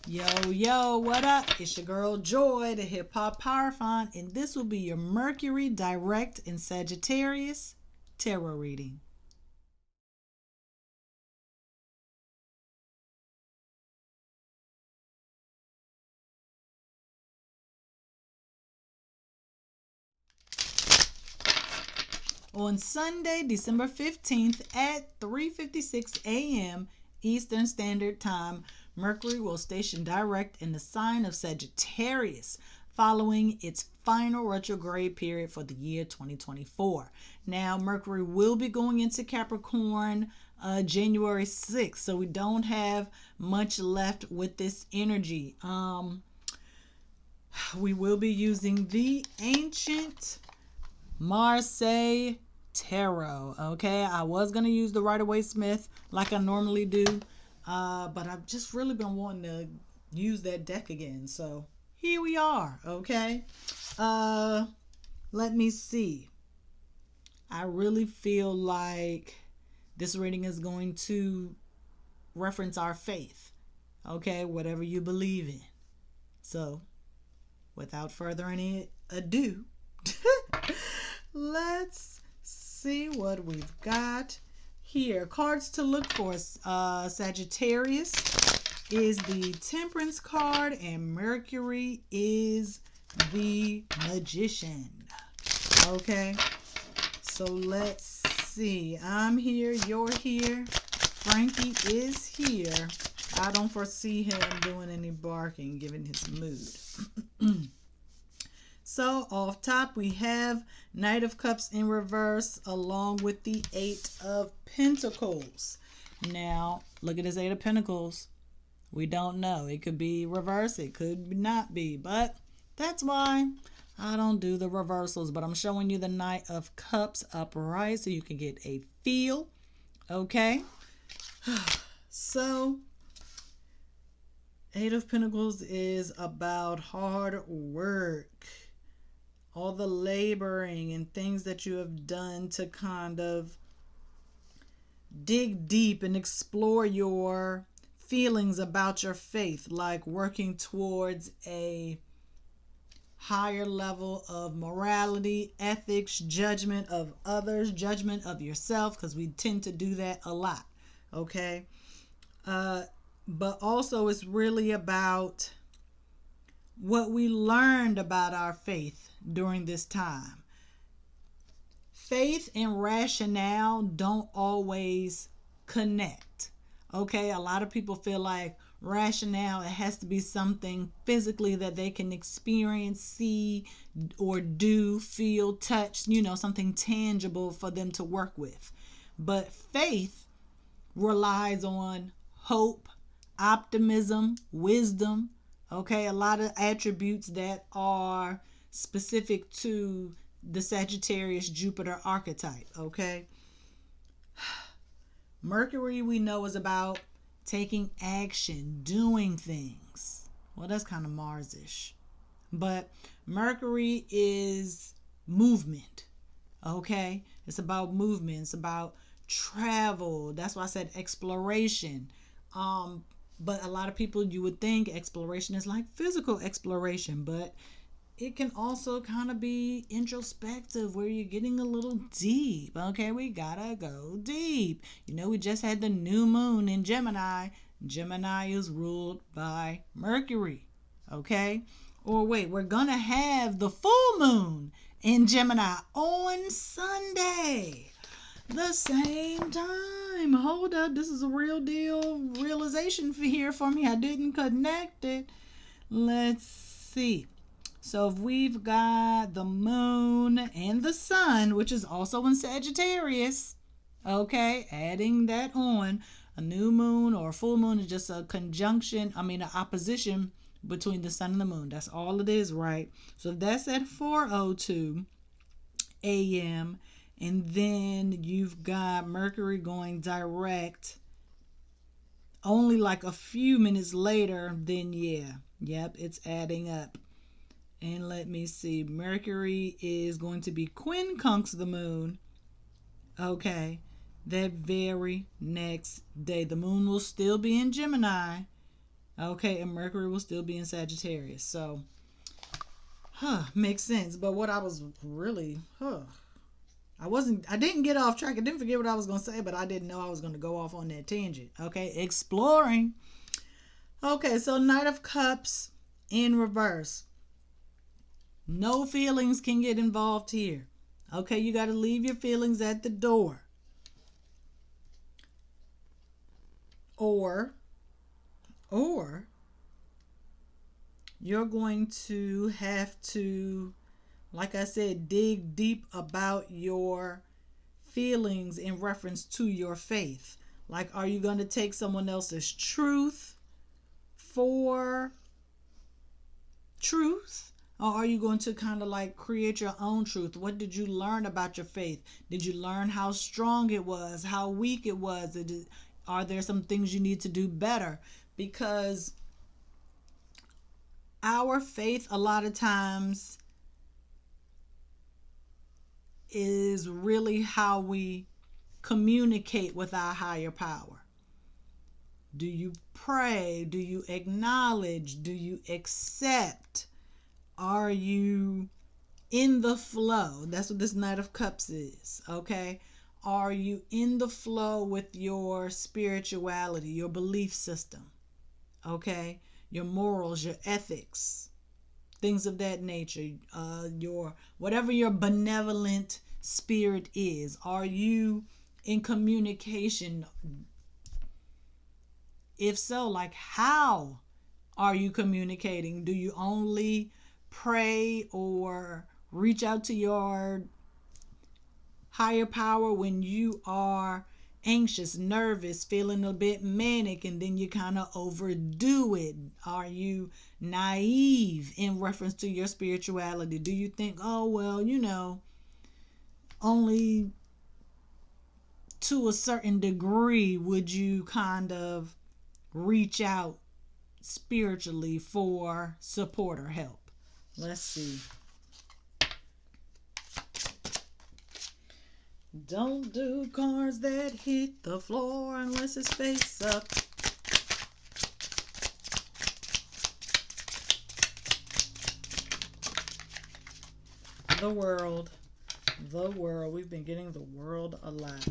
Yo, what up? It's your girl Joy, the Hip Hop Power Font, and this will be your Mercury direct in Sagittarius tarot reading. On Sunday, December 15th at 3:56 a.m. Eastern Standard Time, Mercury will station direct in the sign of Sagittarius, following its final retrograde period for the year 2024. Now, Mercury will be going into Capricorn January 6th, so we don't have much left with this energy. We will be using the ancient Marseille Tarot. Okay, I was going to use the Rider-Waite-Smith like I normally do, but I've just really been wanting to use that deck again. So here we are. Okay, let me see. I really feel like this reading is going to reference our faith. Okay, whatever you believe in. So without further any ado, let's see what we've got here. Cards to look for, Sagittarius is the Temperance card, and Mercury is the Magician. Okay, so let's see. I'm here, you're here, Frankie is here. I don't foresee him doing any barking given his mood. So off top we have Knight of Cups in reverse along with the Eight of Pentacles. Now look at this Eight of Pentacles. We don't know. It could be reverse. It could not be. But that's why I don't do the reversals. But I'm showing you the Knight of Cups upright so you can get a feel. Okay. So Eight of Pentacles is about hard work. All the laboring and things that you have done to kind of dig deep and explore your feelings about your faith, like working towards a higher level of morality, ethics, judgment of others, judgment of yourself, because we tend to do that a lot. Okay. But also it's really about what we learned about our faith during this time. Faith and rationale don't always connect. Okay, a lot of people feel like rationale, it has to be something physically that they can experience, see, or do, feel, touch, something tangible for them to work with. But faith relies on hope, optimism, wisdom. Okay, a lot of attributes that are specific to the Sagittarius Jupiter archetype. Okay, Mercury we know is about taking action, doing things. Well, that's kind of Mars-ish. But Mercury is movement. Okay, it's about movement. It's about travel. That's why I said exploration. But a lot of people, you would think exploration is like physical exploration, but it can also kind of be introspective where you're getting a little deep. Okay, we gotta go deep. We just had the new moon in Gemini. Gemini is ruled by Mercury. Okay, or wait, we're gonna have the full moon in Gemini on Sunday. The same time. Hold up, this is a real deal realization here for me. I didn't connect it. Let's see. So if we've got the moon and the sun, which is also in Sagittarius, okay, adding that on, a new moon or a full moon is just a conjunction, an opposition between the sun and the moon. That's all it is, right? So that's at 4:02 a.m. And then you've got Mercury going direct only like a few minutes later. Then yep, it's adding up. And let me see, Mercury is going to be quincunx the moon. Okay, that very next day. The moon will still be in Gemini. Okay, and Mercury will still be in Sagittarius. So, makes sense. But what I was really, I didn't get off track. I didn't forget what I was going to say, but I didn't know I was going to go off on that tangent. Okay, exploring. Okay, so Knight of Cups in reverse. No feelings can get involved here. Okay, you got to leave your feelings at the door. Or you're going to have to, like I said, dig deep about your feelings in reference to your faith. Like, are you going to take someone else's truth for truth? Or are you going to kind of like create your own truth? What did you learn about your faith? Did you learn how strong it was, how weak it was? Are there some things you need to do better? Because our faith a lot of times is really how we communicate with our higher power. Do you pray? Do you acknowledge? Do you accept? Are you in the flow? That's what this Knight of Cups is, okay? Are you in the flow with your spirituality, your belief system, okay? Your morals, your ethics, things of that nature, your whatever your benevolent spirit is. Are you in communication? If so, like, how are you communicating? Do you only pray or reach out to your higher power when you are anxious, nervous, feeling a bit manic, and then you kind of overdo it? Are you naive in reference to your spirituality? Do you think, oh, well, only to a certain degree would you kind of reach out spiritually for support or help? Let's see. Don't do cards that hit the floor unless it's face up. The world. We've been getting the world a lot.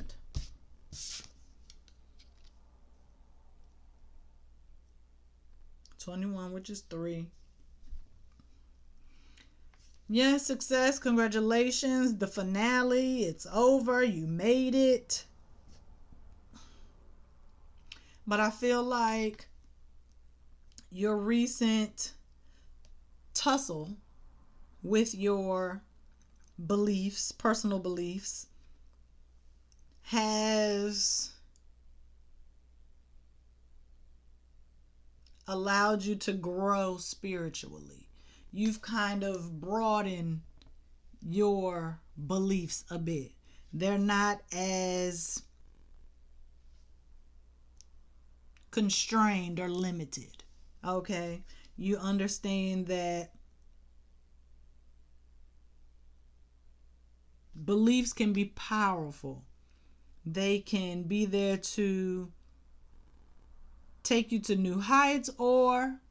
$21, which is 3. Yes, success. Congratulations. The finale. It's over. You made it. But I feel like your recent tussle with your beliefs, personal beliefs, has allowed you to grow spiritually. You've kind of broadened your beliefs a bit. They're not as constrained or limited. Okay? You understand that beliefs can be powerful. They can be there to take you to new heights or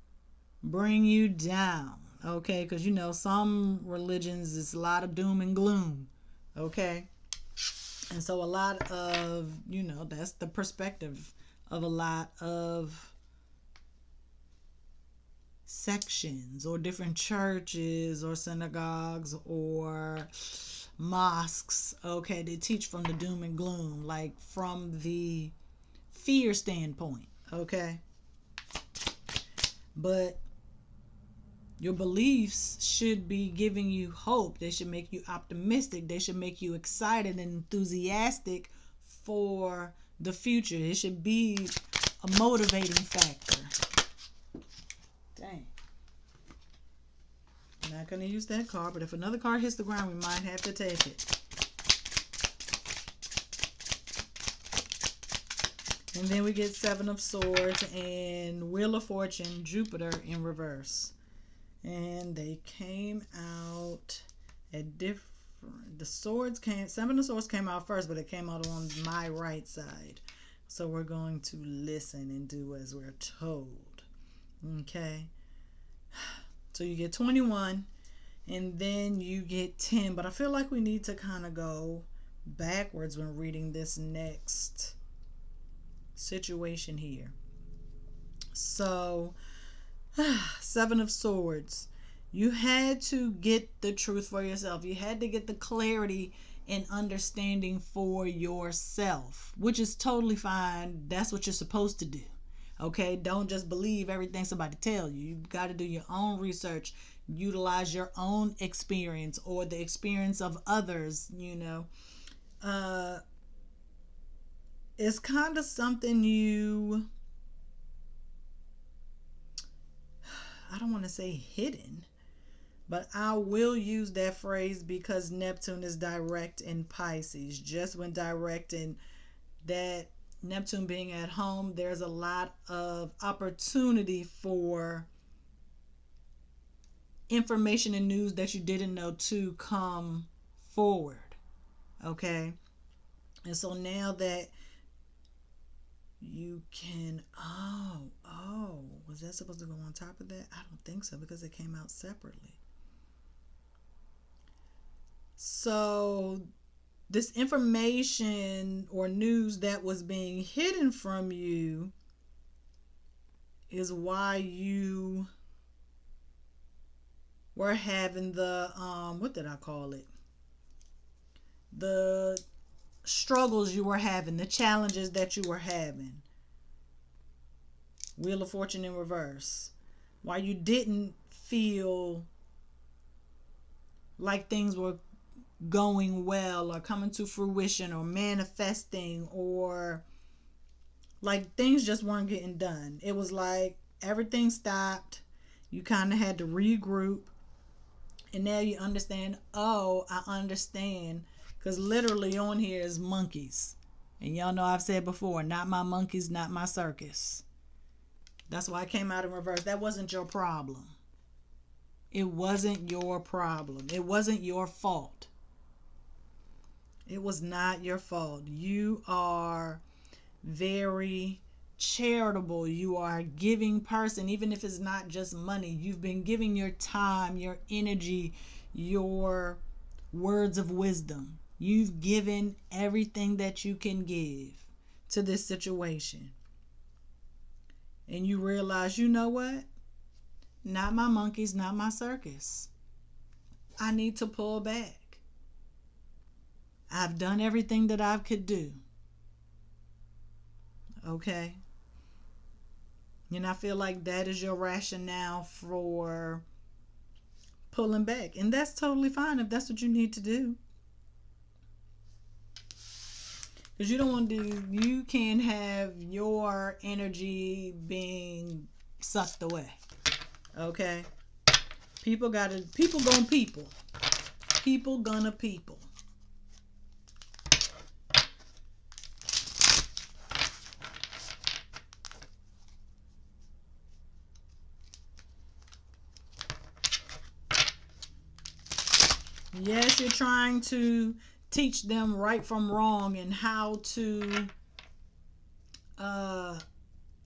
bring you down. Okay, because some religions, it's a lot of doom and gloom. Okay, and so a lot of, that's the perspective of a lot of sections or different churches or synagogues or mosques. Okay, they teach from the doom and gloom, like from the fear standpoint. Okay, but your beliefs should be giving you hope. They should make you optimistic. They should make you excited and enthusiastic for the future. It should be a motivating factor. Dang. I'm not going to use that card, but if another card hits the ground, we might have to take it. And then we get 7 of Swords and Wheel of Fortune, Jupiter in reverse. And they came out at different. The swords came. 7 of Swords came out first, but it came out on my right side. So we're going to listen and do as we're told. Okay. So you get 21 and then you get 10. But I feel like we need to kind of go backwards when reading this next situation here. So, Seven of Swords. You had to get the truth for yourself. You had to get the clarity and understanding for yourself, which is totally fine. That's what you're supposed to do. Okay, don't just believe everything somebody tells you. You got to do your own research, utilize your own experience or the experience of others. It's kind of something I don't want to say hidden, but I will use that phrase because Neptune is direct in Pisces. Just when direct in that Neptune being at home, there's a lot of opportunity for information and news that you didn't know to come forward. Okay? And so now that you can, was that supposed to go on top of that? I don't think so because it came out separately. So this information or news that was being hidden from you is why you were having the, what did I call it? The struggles you were having, the challenges that you were having. Wheel of Fortune in reverse. Why you didn't feel like things were going well or coming to fruition or manifesting, or like things just weren't getting done. It was like everything stopped. You kind of had to regroup. And now you understand. Oh, I understand. Because literally on here is monkeys. And y'all know I've said before, not my monkeys, not my circus. That's why I came out in reverse. That wasn't your problem. It wasn't your problem. It wasn't your fault. It was not your fault. You are very charitable. You are a giving person, even if it's not just money. You've been giving your time, your energy, your words of wisdom. You've given everything that you can give to this situation. And you realize, you know what? Not my monkeys, not my circus. I need to pull back. I've done everything that I could do. Okay? And I feel like that is your rationale for pulling back. And that's totally fine if that's what you need to do. Because you don't want to you can't have your energy being sucked away. Okay? People gonna people. People gonna people. Yes, you're trying to teach them right from wrong and how to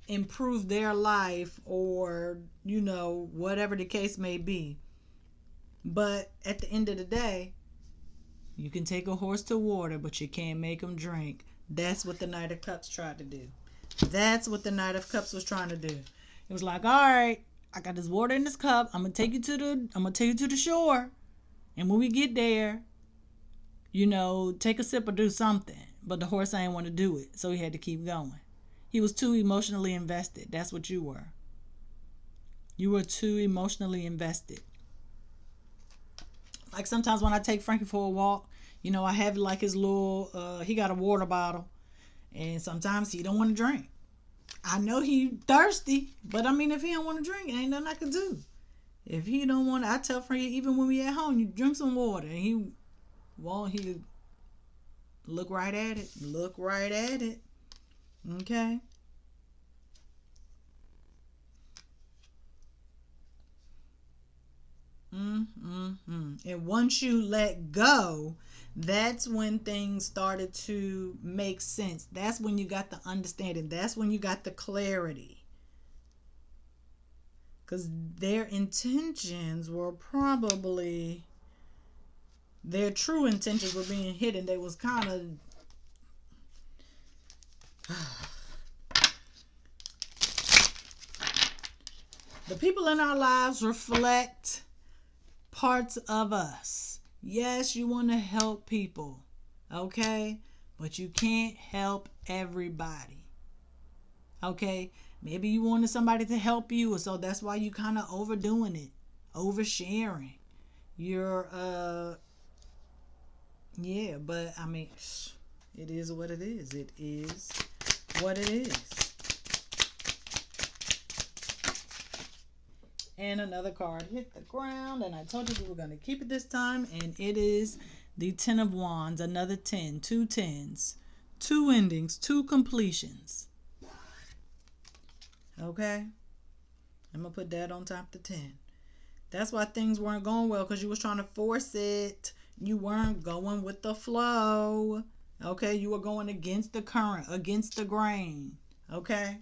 improve their life, or whatever the case may be. But at the end of the day, you can take a horse to water, but you can't make him drink. That's what the Knight of Cups tried to do. That's what the Knight of Cups was trying to do. It was like, all right, I got this water in this cup. I'm gonna take you to the shore, and when we get there, take a sip or do something. But the horse ain't want to do it, so he had to keep going. He was too emotionally invested. That's what you were. You were too emotionally invested. Like sometimes when I take Frankie for a walk, I have like his little, he got a water bottle. And sometimes he don't want to drink. I know he thirsty, but I mean, if he don't want to drink, ain't nothing I can do. If he don't want to, I tell Frankie, even when we at home, you drink some water. And he look right at it. Look right at it. Okay? And once you let go, that's when things started to make sense. That's when you got the understanding. That's when you got the clarity. Because their intentions were probably, their true intentions were being hidden. They was kind of the people in our lives reflect parts of us. Yes, you want to help people, okay? But you can't help everybody, okay? Maybe you wanted somebody to help you, so that's why you kind of overdoing it, oversharing. You're, yeah, but I mean, it is what it is. It is what it is. And another card hit the ground, and I told you we were going to keep it this time, and it is the Ten of Wands, another 10, two tens, two endings, two completions. Okay? I'm going to put that on top of the 10. That's why things weren't going well, because you was trying to force it. You weren't going with the flow. Okay? You were going against the current, against the grain. Okay?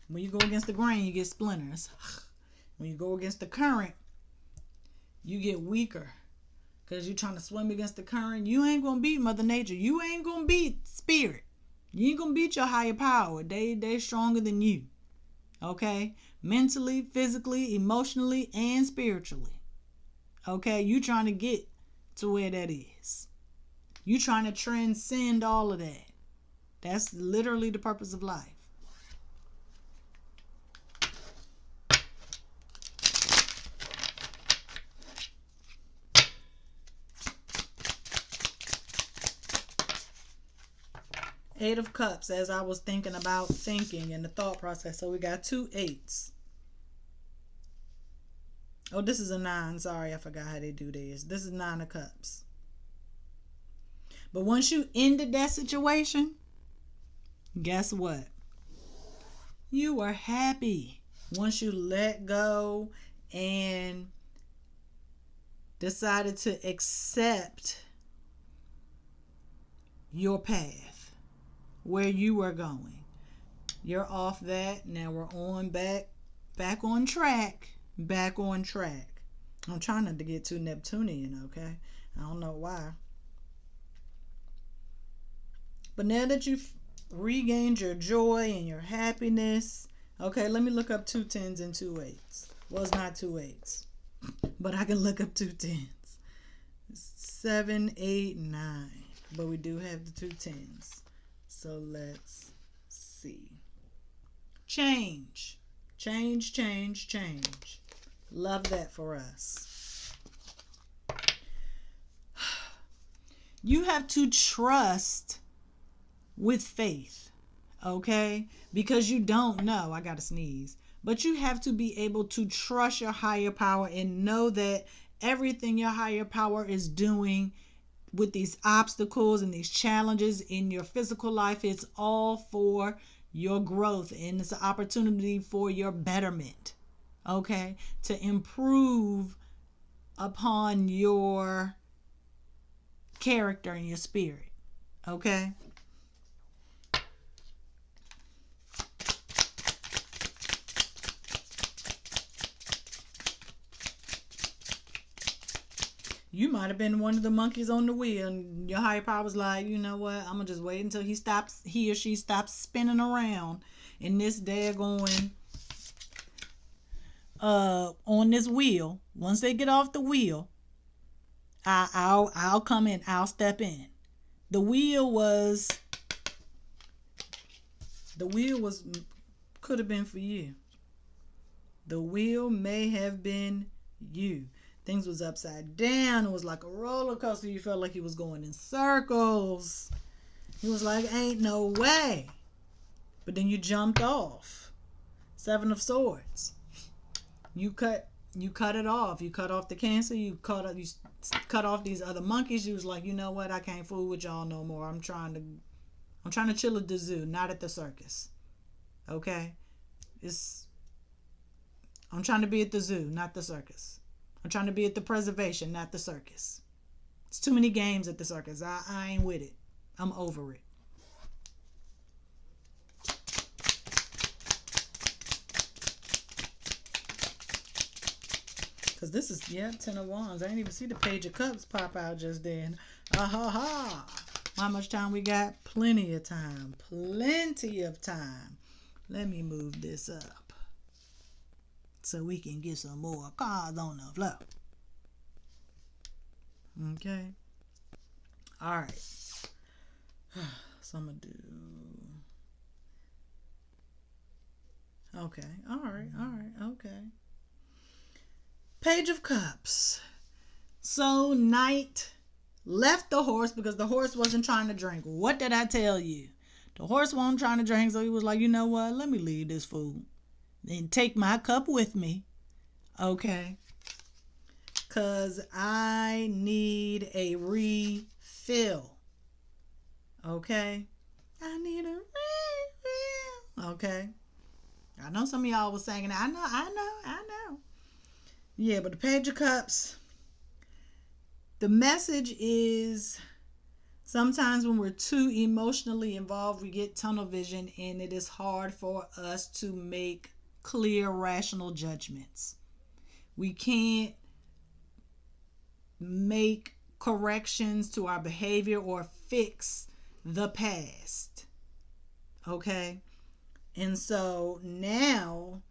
When you go against the grain, you get splinters. When you go against the current, you get weaker. Because you're trying to swim against the current. You ain't going to beat Mother Nature. You ain't going to beat Spirit. You ain't going to beat your higher power. They stronger than you. Okay? Mentally, physically, emotionally, and spiritually. Okay? You trying to get to where that is. You trying to transcend all of that. That's literally the purpose of life. Eight of Cups, as I was thinking about thinking and the thought process. So we got 2 8s. Oh, this is a 9. Sorry, I forgot how they do this. This is 9 of Cups. But once you ended that situation, guess what? You were happy. Once you let go and decided to accept your path, where you were going. You're off that. Now we're on back on track. Back on track. I'm trying not to get too Neptunian, okay? I don't know why. But now that you've regained your joy and your happiness, okay, let me look up 2 10s and 2 8s. Well, it's not 2 8s, but I can look up 2 10s. 7, 8, 9. But we do have the 2 10s. So let's see. Change. Change, change, change. Love that for us. You have to trust with faith, okay? Because you don't know. I gotta sneeze. But you have to be able to trust your higher power and know that everything your higher power is doing with these obstacles and these challenges in your physical life, it's all for your growth, and it's an opportunity for your betterment, okay? To improve upon your character and your spirit, okay? You might have been one of the monkeys on the wheel, and your higher power was like, you know what? I'm gonna just wait until he or she stops spinning around in this daggone on this wheel. Once they get off the wheel, I'll come in. I'll step in. The wheel was could have been for you. The wheel may have been you. Things was upside down. It was like a roller coaster. You felt like he was going in circles. He was like, ain't no way. But then you jumped off. 7 of Swords. You cut it off. You cut off the Cancer. You cut off these other monkeys. You was like, you know what? I can't fool with y'all no more. I'm trying to chill at the zoo, not at the circus. Okay? I'm trying to be at the zoo, not the circus. I'm trying to be at the preservation, not the circus. It's too many games at the circus. I ain't with it. I'm over it. Because this is, yeah, 10 of Wands. I didn't even see the Page of Cups pop out just then. Ah ha ha. How much time we got? Plenty of time. Plenty of time. Let me move this up so we can get some more cards on the floor. Okay. All right. So I'm going to do... Okay. All right. Okay. Page of Cups. So Knight left the horse because the horse wasn't trying to drink. What did I tell you? The horse wasn't trying to drink, so he was like, you know what? Let me leave this fool. Then take my cup with me. Okay. Because I need a refill. Okay. I need a refill. Okay. I know some of y'all was saying that. I know. Yeah, but the Page of Cups, the message is sometimes when we're too emotionally involved, we get tunnel vision and it is hard for us to make clear, rational judgments. We can't make corrections to our behavior or fix the past. Okay? And so now,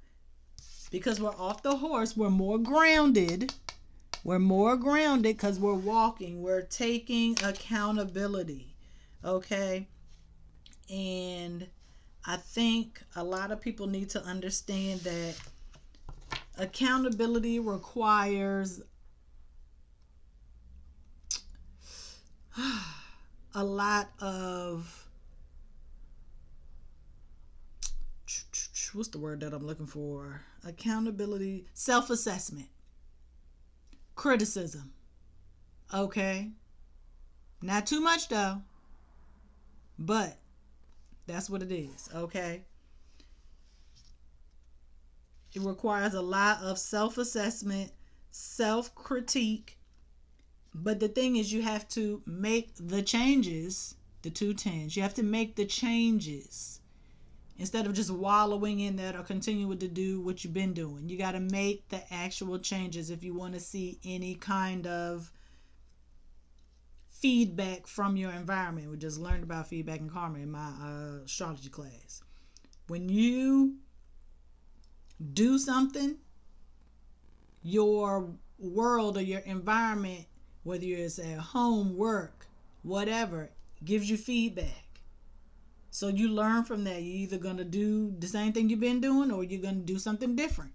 because we're off the horse, we're more grounded. We're more grounded because we're walking. We're taking accountability. Okay? And I think a lot of people need to understand that accountability requires a lot of, what's the word that I'm looking for? Accountability, self-assessment, criticism. Okay? Not too much though, but that's what it is. Okay? It requires a lot of self-assessment, self-critique. But the thing is, you have to make the changes, the 2 tens. You have to make the changes instead of just wallowing in that or continuing to do what you've been doing. You got to make the actual changes if you want to see any kind of feedback from your environment. We just learned about feedback and karma in my astrology class. When you do something, your world or your environment, whether it's at home, work, whatever, gives you feedback. So you learn from that. You're either going to do the same thing you've been doing or you're going to do something different,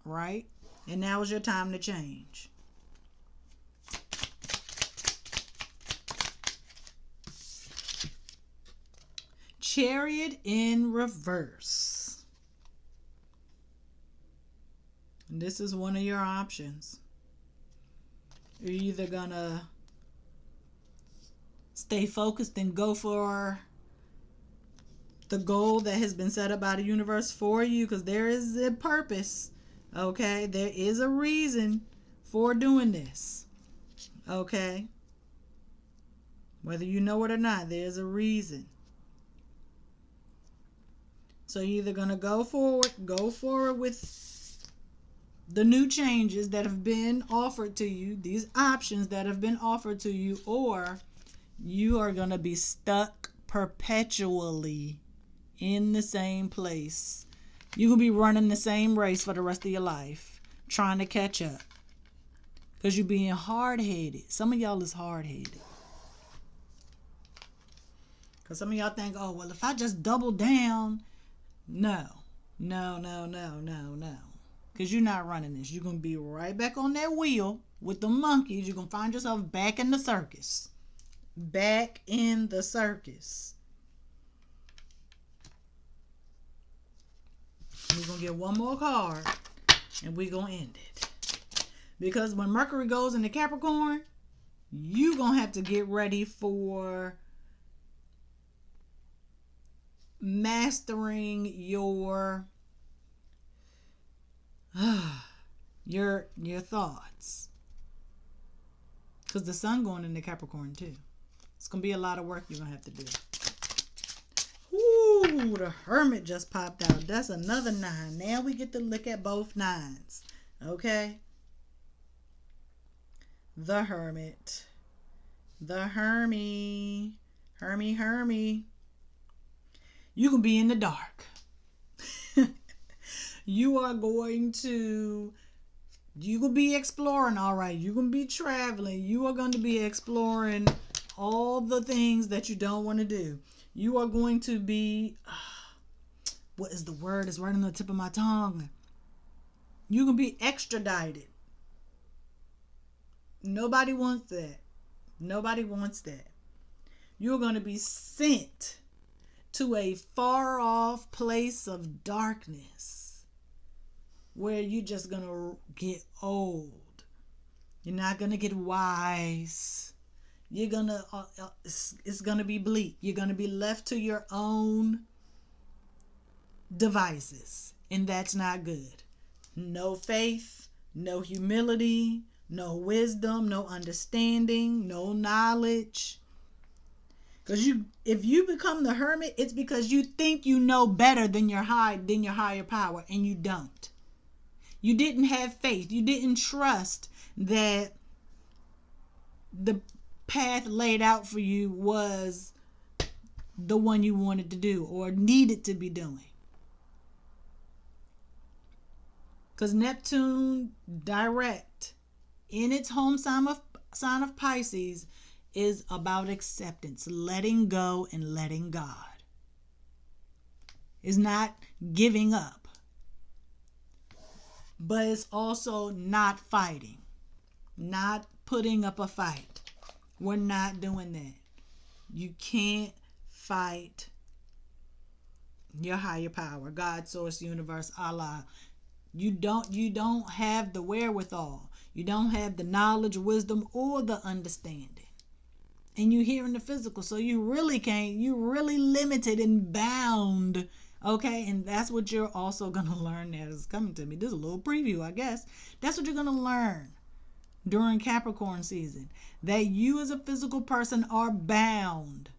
right? And now is your time to change. Chariot in reverse. And this is one of your options. You're either going to stay focused and go for the goal that has been set up by the universe for you, because there is a purpose. Okay? There is a reason for doing this. Okay? Whether you know it or not, there's a reason. So you're either going to go forward with the new changes that have been offered to you, these options that have been offered to you, or you are going to be stuck perpetually in the same place. You're going to be running the same race for the rest of your life, trying to catch up. Because you're being hard-headed. Some of y'all is hard-headed. Because some of y'all think, oh, well, if I just double down. No. Because you're not running this. You're going to be right back on that wheel with the monkeys. You're going to find yourself back in the circus. Back in the circus. We're going to get one more card and we're going to end it. Because when Mercury goes into Capricorn, you're going to have to get ready for mastering your thoughts. Because the sun going into Capricorn too. It's going to be a lot of work you're going to have to do. Ooh, the Hermit just popped out. That's another 9. Now we get to look at both 9s. Okay? the Hermit, the Hermie, Hermie. You can be in the dark. You will be exploring, all right. You're going to be traveling. You are going to be exploring all the things that you don't want to do. You are going to be, what is the word? It's right on the tip of my tongue. You can be extradited. Nobody wants that. Nobody wants that. You're going to be sent to a far off place of darkness where you're just going to get old. You're not going to get wise. You're going to, it's going to be bleak. You're going to be left to your own devices. And that's not good. No faith, no humility, no wisdom, no understanding, no knowledge. Because if you become the hermit, it's because you think you know better than your higher power, and you don't. You didn't have faith. You didn't trust that the path laid out for you was the one you wanted to do or needed to be doing. Because Neptune direct in its home sign of Pisces is about acceptance, letting go and letting God. It's not giving up. But it's also not fighting, not putting up a fight. We're not doing that. You can't fight your higher power, God, source, universe, Allah. You don't have the wherewithal. You don't have the knowledge, wisdom, or the understanding. And you're here in the physical, so you really can't. You're really limited and bound. Okay, and that's what you're also going to learn that is coming to me. This is a little preview, I guess. That's what you're going to learn during Capricorn season. That you as a physical person are bound.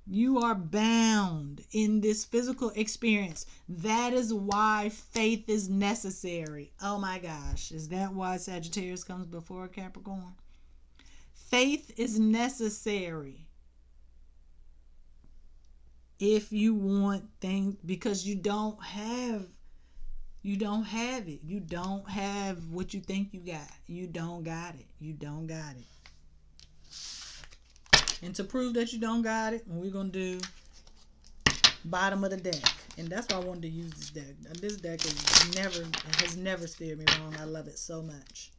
You are bound in this physical experience. That is why faith is necessary. Oh my gosh. Is that why Sagittarius comes before Capricorn? Faith is necessary if you want things, because you don't have it. You don't have what you think you got. You don't got it. And to prove that you don't got it, we're going to do bottom of the deck. And that's why I wanted to use this deck. This deck has never steered me wrong. I love it so much.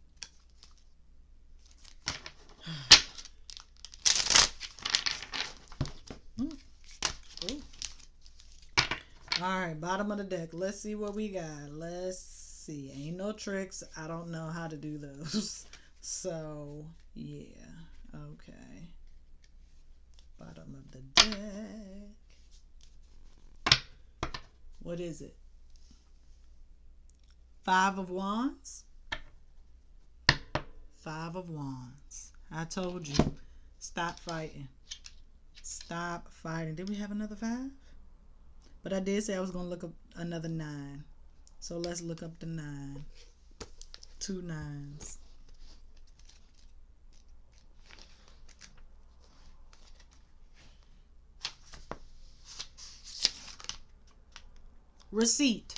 Ooh. All right, bottom of the deck. Let's see what we got. Let's see. Ain't no tricks. I don't know how to do those. So, yeah. Okay. Bottom of the deck. What is it? 5 of Wands? 5 of Wands. I told you. Stop fighting. Stop fighting. Did we have another 5? But I did say I was going to look up another 9. So let's look up the 9. 2 9s. Receipt.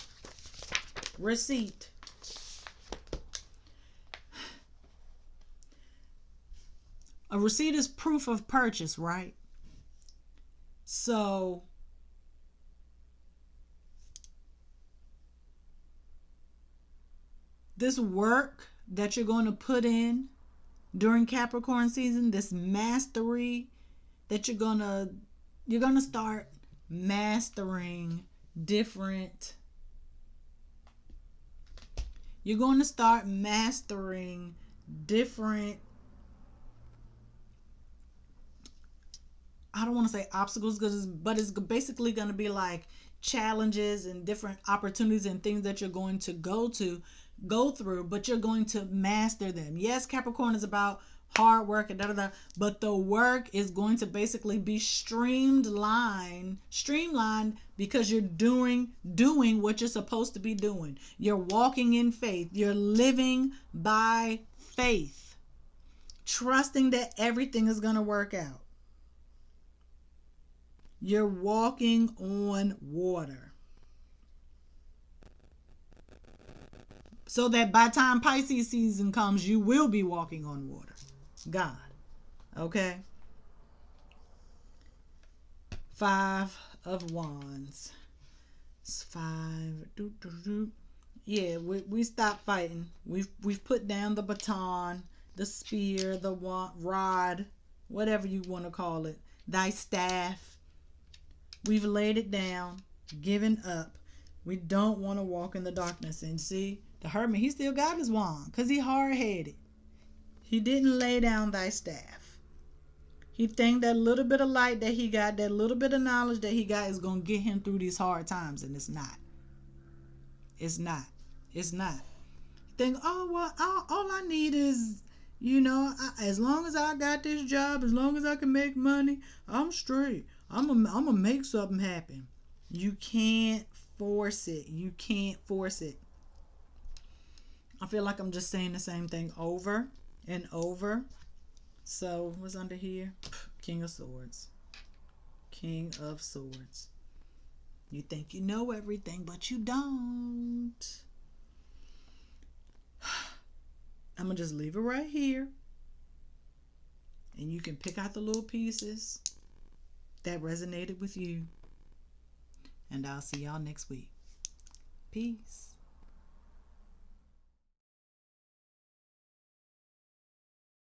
A receipt is proof of purchase, right? So this work that you're going to put in during Capricorn season, this mastery that you're going to start mastering different. You're going to start mastering different, I don't want to say obstacles, but it's basically going to be like challenges and different opportunities and things that you're going to go through, but you're going to master them. Yes, Capricorn is about hard work and but the work is going to basically be streamlined because you're doing what you're supposed to be doing. You're walking in faith. You're living by faith, trusting that everything is going to work out. You're walking on water. So that by the time Pisces season comes, you will be walking on water. God. Okay? 5 of Wands. It's 5. Yeah, we stopped fighting. We've put down the baton, the spear, the rod, whatever you want to call it, thy staff. We've laid it down, given up. We don't want to walk in the darkness. And see, the hermit, he still got his wand because he hard-headed. He didn't lay down thy staff. He think that little bit of light that he got, that little bit of knowledge that he got is going to get him through these hard times, and it's not. It's not. It's not. Think, oh, well, all I need is, as long as I got this job, as long as I can make money, I'm straight. I'm gonna make something happen. You can't force it. You can't force it. I feel like I'm just saying the same thing over and over. So, what's under here? King of Swords. King of Swords. You think you know everything, but you don't. I'm going to just leave it right here. And you can pick out the little pieces that resonated with you. And I'll see y'all next week. Peace.